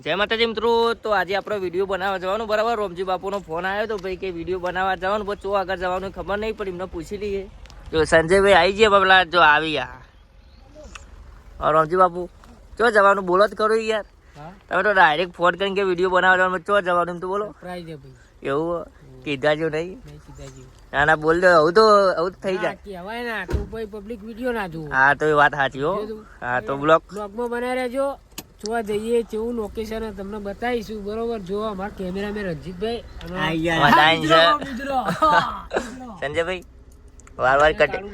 જય માતાજી મિત્રો. તો આજે આપણો વિડીયો બનાવવા જવાનું બરાબર. રોમજી બાપુનો ફોન આવ્યો તો ભાઈ કે વિડીયો બનાવવા જવાનું, પણ ચો આગળ જવાનું ખબર નહીં પડી, એમને પૂછી લઈએ. જો સંજયભાઈ આવી ગયા બાબલા, જો આવી ગયા. રોમજી બાપુ ચો જવાનું બોલો જ કરો યાર. તમે તો ડાયરેક્ટ ફોન કરીને કે વિડીયો બનાવવા જવાનું, ચો જવાનું તો બોલો. એવું કીધા જો નહીં? ના ના બોલ દો, આવું તો થઈ જાય. હા તો એ વાત સાચી હો. હા તો બ્લોગમાં બનાવી રહેજો. જોવા જઈએ કેવું લોકેશન તમને બતાવીશું બરોબર. જો અમારા કેમેરામેન રણજીતભાઈ સંજયભાઈ વાર વાર કટિંગ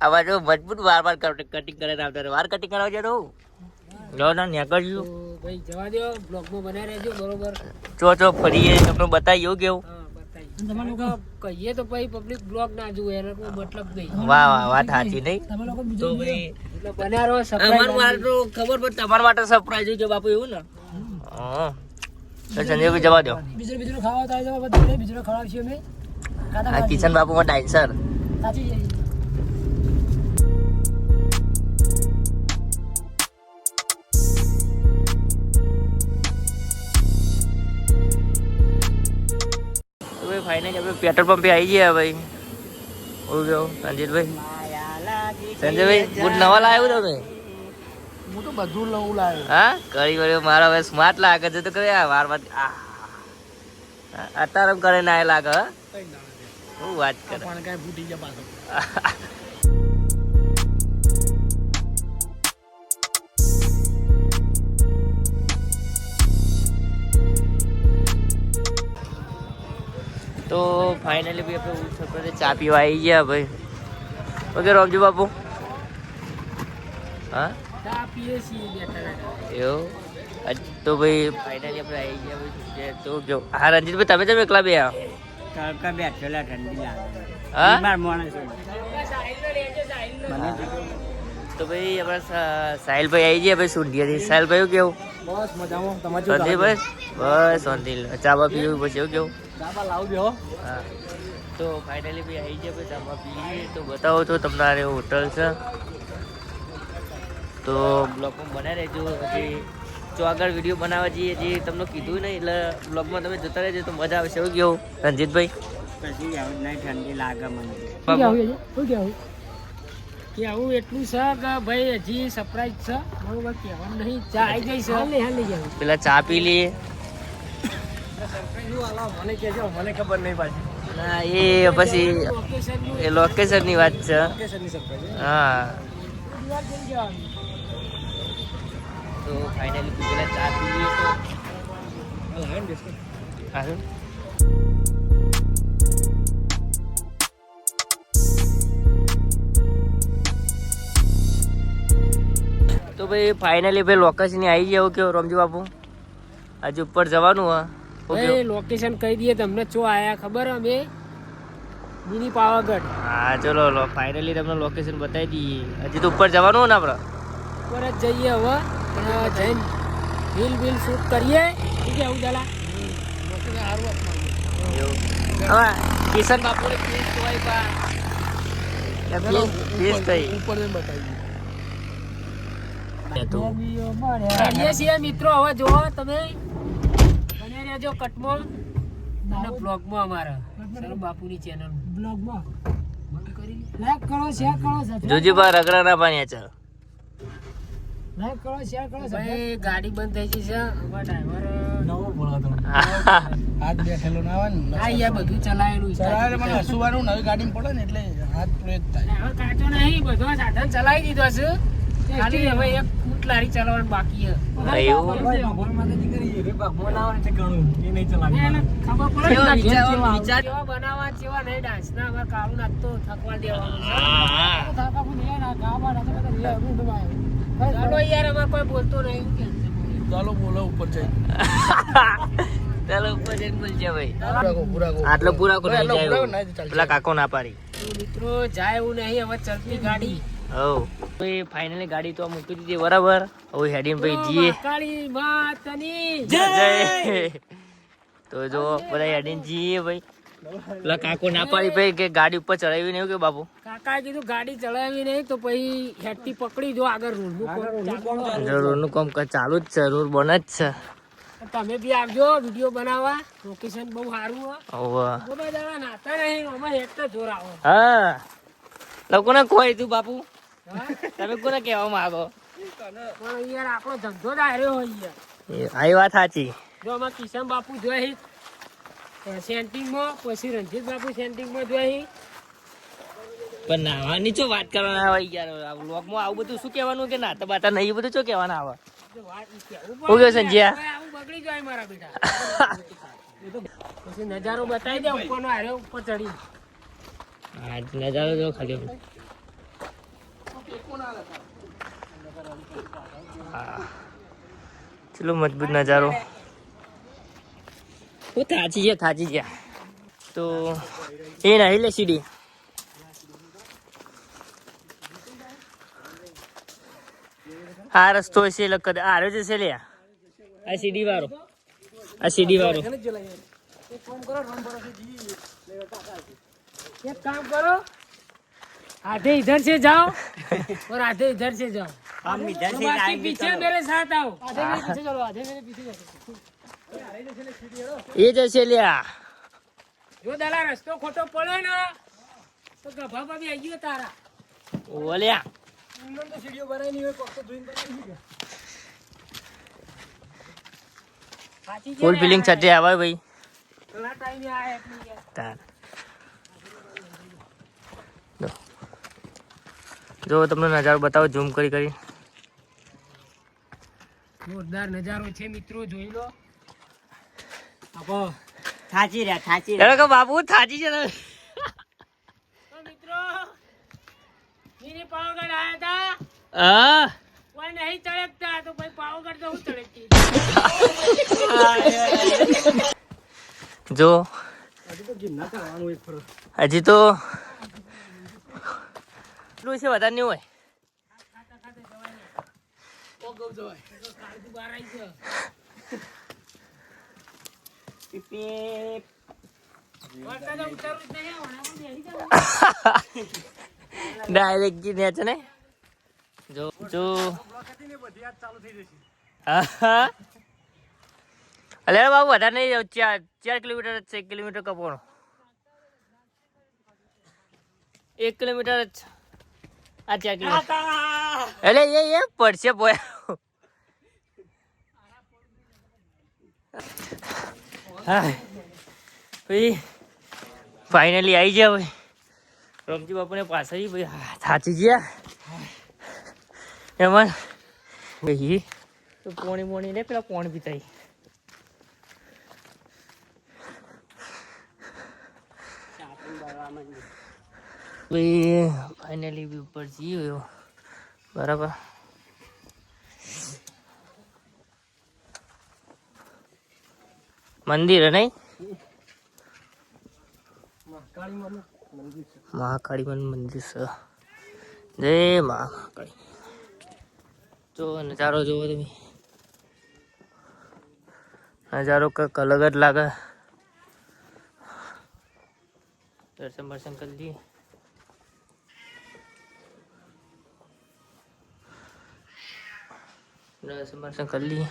આવા જો મજબૂત વાર વાર કટિંગ કરે વાર કટિંગ કરાવજે તો જો ના નીકળજો ભાઈ. જવા દો, બ્લોગમાં બનાવી રહેજો બરોબર. ચો ફરીએ તમને બતાવીએ કેવું. તમે લોકો કહીએ તો પછી પબ્લિક બ્લોગ ના જુએ એનો કોઈ મતલબ નહીં. વાહ વાહ વાત સાચી નહીં. તમે લોકો તો ભાઈ બનારો અમારું માટે ખબર પડે, તમારા માટે સરપ્રાઈઝ કે બાપુ એવું ને. હા સંજયભાઈ જવા દો. બીજું ખાવા તો આવી જાવ, બીજું ખવડાવશું અમે. આ કિશન બાપુમાં ડાન્સર. સાચી છે. ફાઇનલી આપણે પેટ્રોલ પંપે આવી ગયા ભાઈ. હું ગયો સંજીતભાઈ. સંજયભાઈ બુટ નવા લાવ્યો તમે? હું તો બધું નવું લાવ્યો. હા કરી કર્યો મારા હવે સ્માર્ટ લાગે છે તો કયા વાર વાર અત્યારે કરે ના લાગે. હું વાત કરે પણ કઈ ફૂટી ગયા પાછો. તો ફાઇનલી ભાઈ આપણે ચા પીવા આવી ગયા ભાઈ. ઓકે રોમજી બાપુ. હા ચા પીએ છીએ એવું. તો ભાઈ ફાઇનલી આપણે આવી ગયા ભાઈ. તો જો હા રણજીતભાઈ તમે જેમ એકલા બે તડકા બેઠેલા ઠંડી લાગે. હા માણસ તો ભાઈ આપણા સાહિલભાઈ આવી ગયા ભાઈ સુંઢિયાથી. સાહિલભાઈ કેવું? બસ મજામાં. તમારે સંજયભાઈ બસ શાંતિ. ચાબા પીવું પછી એવું કેવું? ચાબા લાવજો. હા તો ફાઇનલી ભાઈ આવી ગયા ભાઈ. ચાબા પીએ તો બતાવો તો તમને હોટલ છે. તો બ્લોગમાં બનાવી રહેજો. હજી જો આગળ વિડીયો બનાવવા જઈએ જે તમને કીધું નહીં, એટલે બ્લોગમાં તમે જતા રહેજો તો મજા આવશે. એવું કેવું રણજીતભાઈ? પછી ઠંડી લાગે મને. કે આવું એટલું છે કે ભાઈ હજી સરપ્રાઈઝ છે બરોબર. કહેવાનું નહીં. ચા આવી ગઈ છે. હાલી જાય પેલા ચા પી લઈએ. મને કહેજો, મને ખબર નહીં પાછી. ના એ પછી એ લોકેશનની વાત છે. હા તો ફાઇનલી પેલા ચા પી લઈએ તો ભાઈ ફાઇનલી ભાઈ લોકેશન આવી ગયા. કેવું રોમજી બાપુ? આજે ઉપર જવાનું હા. લોકેશન કહી દઈએ તમને. ચો આયા ખબર? અમે મિની પાવાગઢ. હા ચલો ફાઇનલી તમને લોકેશન બતાવી દઈએ. હજી તો ઉપર જવાનું ને આપણે. ઉપર જ જઈએ હવે. જઈને રીલ શૂટ કરીએ. ઠીક છે. આવું ચાલા હવે કિશન બાપુ ફીસ છીએ મિત્રો. હવે જુઓ તમે બને રહેજો કટમાં અને બ્લોગમાં અમારા સર બાપુની ચેનલ બ્લોગમાં લાઈક કરો, શેર કરો. જોજીબા રગડા ના પાણી ચાલ. લાઈક કરો, શેર કરો. ભાઈ ગાડી બંધ થઈ ગઈ છે. અમારા ડ્રાઈવર નવો બોલાતો હાથ બેઠેલો ના આવે ને. હા યાર બધું ચલાયેલું ચલાવે મને હસવાનું નવી ગાડીમાં પડે ને એટલે હાથ પ્રેત થાય. હવે કાચો નહીં, બધો સાધન ચલાવી દીધો છે. ખાલી હવે એક ફૂટ લારી ચલાવવાનું બાકી છે. એવું ભગવાન માતાજી કરી રે ભગવાન આવે છે ઘણું એ નહીં ચલાવી. એને ખબર પડે વિચાર કેવા બનાવવા કેવા નહીં. ડાન્સ ના અમાર કાળું નાખતો થકવા દેવાનું છે. થાકા નહીં ના ગાવા ના તો બધા રૂ દબાય. ચાલો યાર અમાર કોઈ બોલતો નહીં. ચાલો બોલો ઉપર જઈ. ચાલો ઉપર જઈને બોલજે ભાઈ. આટલો પૂરા કો નહીં જાય. પેલા કાકો ના પાડી. મિત્રો જાય એવું નહીં. હવે ચલતી ગાડી. હો ભાઈ ફાઇનલી ગાડી તો મૂકી દીધી બરાબર. હવે હેડીને ભાઈ જીએ. કાળી માતાની જય. તો જો બધા હેડીને જીએ ભાઈ. પેલા કાકો ના પાડી ભાઈ કે ગાડી ઉપર ચડાવી નહીં કે બાપુ કાકાએ કીધું ગાડી ચલાવી નહીં તો પછી હેડથી પકડી જો આગળ રોડનું કામ ચાલુ જ છે, રોડ બને જ છે. તમે બી આવજો વિડીયો બનાવવા, લોકેશન બહુ સારું ઓવા નાતા નહીં આમાં હેડ તો જોર આવો. હા લોકોને કોઈ તું બાપુ તમે કોને કહેવા માંગો પણ યાર આપણો ધંધો જ હાર્યો હોય યાર. આ વાત સાચી. જો આમાં કિશન બાપુ જોઈ સેન્ટિંગમાં, પછી રણજીત બાપુ સેન્ટિંગમાં જોઈ. પણ નાવાની ચો વાત કરવાના આવે યાર, વ્લોગમાં આવું બધું શું કહેવાનું કે નાતા બાતા નહીં, બધું ચો કહેવાના આવે. હું ગયો સંજ્યા આવું બગડી જાય મારા બેટા. પછી નજારો બતાવી દે ઉપરનો હાર્યો ઉપર ચડી. હા નજારો જો ખાલી. હા ચલો મજબૂત નજારો. હું થાચી ગયા તો એ નહીં લે સીડી. આ રસ્તો છે એટલે આરો જ છે લે. આ સીડી વાળો, આ સીડી વાળો. एक काम करो, आधे इधर से जाओ और आधे इधर से जाओ. हम इधर से बाकी जाएंगे. पीछे मेरे साथ आओ. आधे मेरे पीछे चलो, आधे मेरे पीछे चलो. એ જશે લ્યા. જો દાલા રસ્તો ખોટો પડ્યો ને તો ગભા બી આવી ગયો તારા. ઓલ્યા તો સીડીઓ બનાવી નહીં હોય કોક તો જોઈને બનાવી ગયો. સાચી ફૂલ ફિલિંગ સાથે આવે ભાઈ. ઘણા ટાઈમે આયા એટલી યાર. તાર જો તમને નજારો બતાવો ઝૂમ કરી. જોરદાર નજારો છે મિત્રો, જોઈ લો. આપો એનો કે બાપુ થાચી છે ને. તો મિત્રો મિની પાવાગઢ આયા હતા. હા કોઈ નહીં ચડકતા તો ભાઈ પાવાગઢ તો હું ચડકતી. જો હજી તો એટલું છે, વધારે નહીં હોય. ડાયરેક્ટ નેચ ને જો જો અલે બાબુ વધારે નહીં, 4 કિલોમીટર જ છે. 1 કિલોમીટર કપોણો, 1 કિલોમીટર જ. આ 4 કિલોમીટર એટલે એ પડશે પોયા. હા ભાઈ ફાઇનલી આવી ગયા ભાઈ રોમજી બાપુને પાછળ ભાઈ થાચી ગયા એમાં ભાઈ તો પોણી ને પેલા પોણી પીતાઈ. ભાઈ ફાઇનલી બી ઉપર જઈ બરાબર. મંદિર નહીં, મહાકાળી મંદિર છે. જય મહાકાળી. જો નજારો જોવો તમે, નજારો કંઈક અલગ જ લાગે. દર્શન કરી લઈએ. દર્શન કરી લઈએ.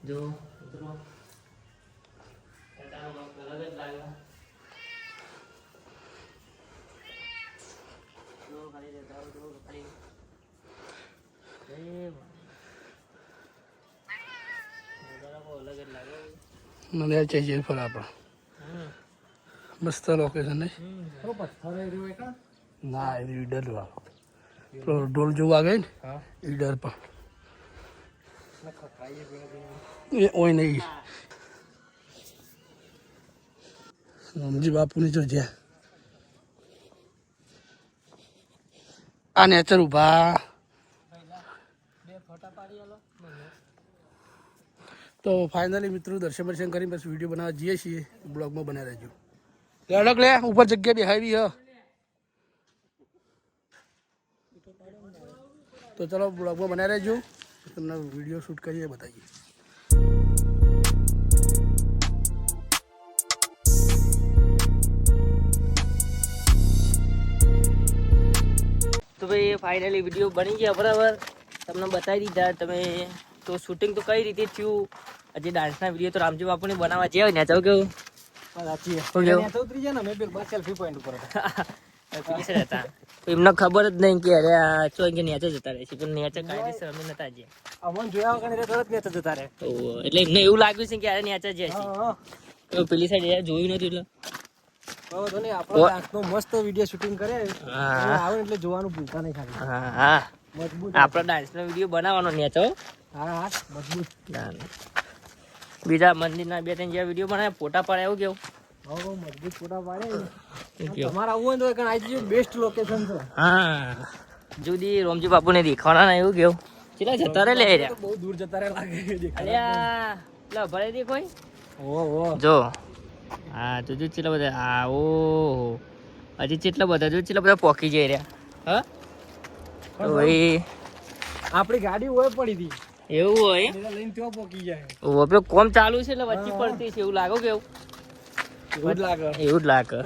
જો મિત્રો અલગ જ લાગે. મને चाहिए फल આપણા મસ્ત લોકેશન ને ના એ ઈડર વાળો પેલો ઢોલ જોવા ગઈ ને ઈડર પર એ ઓય નહીં રામજી બાપુની જો જ્યાં આ નેચર ઉભા તો ફાઇનલી મિત્રો દર્શન કરી બસ વિડીયો બનાવવા જઈએ છીએ. બ્લોગમાં બનાવી રહેજો. લડક લે ઉપર જગ્યા બેહાવી હ તો ચલો બ્લોગમાં બનાવી રહેજો. તમને વિડીયો શૂટ કરીએ બતાવીએ. તો ભાઈ ફાઇનલી વિડીયો બની ગયા બરાબર, તમને બતાવી દીધા. તમે તો શૂટિંગ તો કઈ રીતે થયું, હજી ડાન્સના વિડીયો તો રામજી બાપુને બનાવવા જ્યાં ને ચાલો કેવું એમને ખબર જ નહીં કે અરે આ ચો નેચે જતા રહે છે, પણ નેચે કાયદેસર અમે નતા જ્યાં. એટલે એમને એવું લાગ્યું છે કે અરે નેચે જાય છે, પેલી સાઈડ જોયું નથી એટલે મસ્ત વિડીયો શૂટિંગ કરે આવે એટલે જોવાનું ભૂલતા નહીં ખાલી. હા આપણો ડાન્સનો વિડીયો બનાવવાનો નેચો. હા મજબૂત. બીજા મંદિરના 2-3 જેવા વિડીયો બનાવ્યા, ફોટા પાડ્યા, એવું કેવું મજબૂત ફોટા પાડે. તમારે આવવું હોય તો આ બેસ્ટ લોકેશન છે. હા જુદી રોમજી બાપુને દેખાવાના ને, એવું કેવું ચેલા જતા રહે લે બહુ દૂર જતા રહે લાગે. અલ્યા લા ભરે દેખોય ઓ જો. હા તો જો ચેટલા બધા, હા ઓ હજી ચેટલા બધા, જો ચેટલા બધા પોકી જઈ રહ્યા. હા તો ભાઈ આપણી ગાડી હોય પડી હતી એવું હોય લઈને ત્યાં પોકી જાય. પેલું કોમ ચાલુ છે એટલે વચ્ચે પડતી છે એવું લાગે, કેવું એવું જ લાગે. એવું જ લાગે.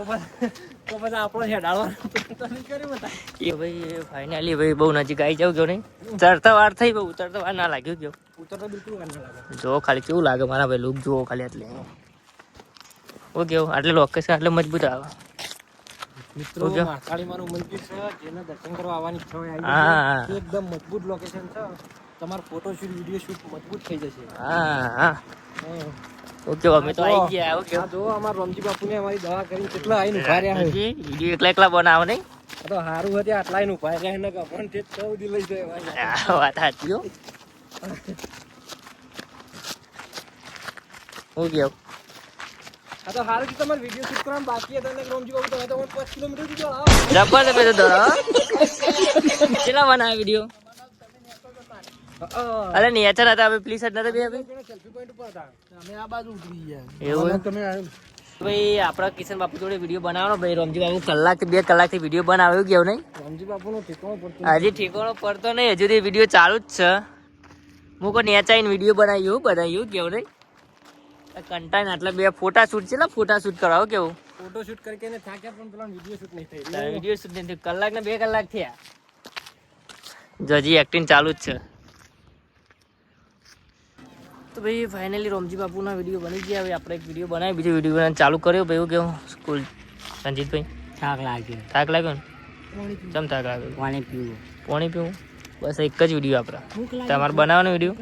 તો પછી આપણો હેડાળવાનો એ ભાઈ ફાઇનલી ભાઈ બહુ નજીક આવી જાવ, નહીં ચડતા વાર થઈ, બહુ ઉતરતા વાર ના લાગ્યું. કેવું ઉતરતો બિલકુલ વાર ના લાગે. જો ખાલી કેવું લાગે મારા ભાઈ, લુક જુઓ ખાલી. એટલે હું કેવું આટલે લોકેશન આટલે મજબૂત આવે. મિત્રો મહાકાળીમાનું મંદિર છે, જેને દર્શન કરવા આવવાની ઈચ્છા હોય એકદમ મજબૂત લોકેશન છે. તમારો ફોટોશૂટ વિડીયો શૂટ મજબૂત થઈ જશે. હા ઓકે અમે તો આવી ગયા. ઓકે જો અમારા રોમજી બાપુને અમારી દવા કરી કેટલા આઈને ઉભા રહ્યા છે. વિડીયો એકલા બનાવો નહીં તો સારું હતી, આટલા આઈને ઉભા રહ્યા ને પણ તે ચૌદી લઈ જાય. વાત સાચી હો. હું કેવું આ તો સારું કે તમારે વિડીયો શૂટ કરવાનું બાકી હતા ને રોમજી બાપુ તમે તો 5 કિલોમીટર થી આવો જબર છે પેલો દોરો. કેટલા બનાવ્યા વિડીયો? અરે નેચર હતા, હવે પ્લીઝ નતા બે સેલ્ફી પોઈન્ટ ઉપર હતા, અમે આ બાજુ ઉતરી ગયા. એવું તમે ભાઈ આપણા કિશન બાપુ જોડે વિડીયો બનાવવાનો. ભાઈ રોમજી બાપુ કલાક 2 કલાકથી વિડીયો બનાવ્યું કેવું નહીં? રોમજી બાપુનો ઠેકાણો પડતો હજી ઠેકાણો પડતો નહીં, હજુ વિડીયો ચાલુ જ છે. હું કોઈ નેચાઈને વિડીયો બનાવ્યું કેવું નહીં? કંટાઈને આટલા 2 ફોટા શૂટ છે, ફોટા શૂટ કરાવો કેવું? ફોટો શૂટ કરીને થાક્યા પણ પેલા વિડીયો શૂટ નહીં થઈ. વિડીયો શૂટ નહીં થયું, કલાક ને 2 કલાક થયા. હજી એક્ટિંગ ચાલુ જ છે. તો ભાઈ ફાઇનલી રોમજી બાપુના વિડીયો બની ગયા. હવે આપણે એક વિડીયો બનાવી, બીજો વિડીયો બનાવવાનું ચાલુ કર્યો. ભાઈ એવું કેવું સ્કૂલ સંજીતભાઈ? થાક લાગ્યો ને? ચમ થાક લાગ્યો? પાણી પીવું. બસ એક જ વિડીયો આપણા. તમારે બનાવવાનો વિડીયો?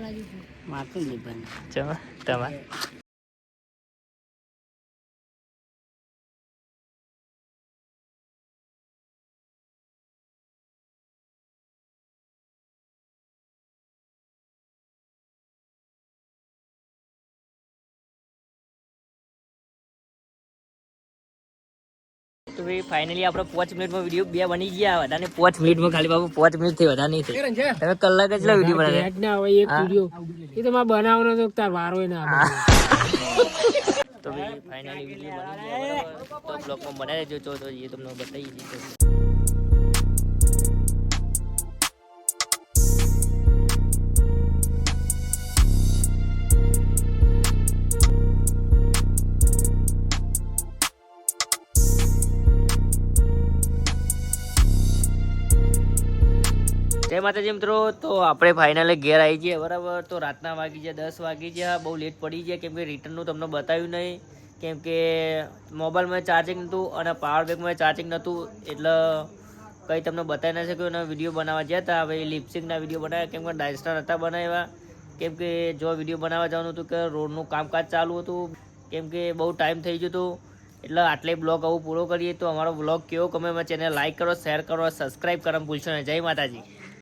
તમારે તો ભાઈ ફાઇનલી આપણે 5 મિનિટમાં વિડીયો 2 બની ગયા. વધારે 5 મિનિટમાં ખાલી બાબુ 5 મિનિટ થઈ, વધારે નહીં થઈ. તમે કલાક જ વિડીયો બનાવ્યા. ના હોય એક વિડીયો એ તો મારે બનાવવાનો તો તાર વારો ના આવે. તો ભાઈ ફાઇનલી વિડીયો બની ગયા બરાબર. તો બ્લોગમાં બનાવી દેજો, તો એ તમને બતાવી દીધું. જય માતાજી મિત્રો. તો આપણે ફાઇનલી ઘેર આવી જઈએ બરાબર. તો રાતના વાગી ગયા 10 વાગી ગયા, બહુ લેટ પડી ગયા કેમ કે રિટર્નનું તમને બતાવ્યું નહીં, કેમ કે મોબાઈલમાં ચાર્જિંગ નહોતું અને પાવર બેંકમાં ચાર્જિંગ નહોતું, એટલે કંઈ તમને બતાવી ના શક્યું. અને વિડીયો બનાવવા ગયા હતા, હવે લિપસિંગના વિડીયો બનાવ્યા કેમ કે ડાન્સના નહોતા બનાવ્યા, કેમ કે જો વિડીયો બનાવવા જવાનું હતું કે રોડનું કામકાજ ચાલુ હતું, કેમ કે બહુ ટાઈમ થઈ ગયો હતો. એટલે આટલે બ્લોગ આવું પૂરો કરીએ. તો અમારો બ્લોગ કેવો ગમે ચેનલ લાઈક કરો, શેર કરો, સબસ્ક્રાઈબ કરવાનું ભૂલશો નહીં. જય માતાજી.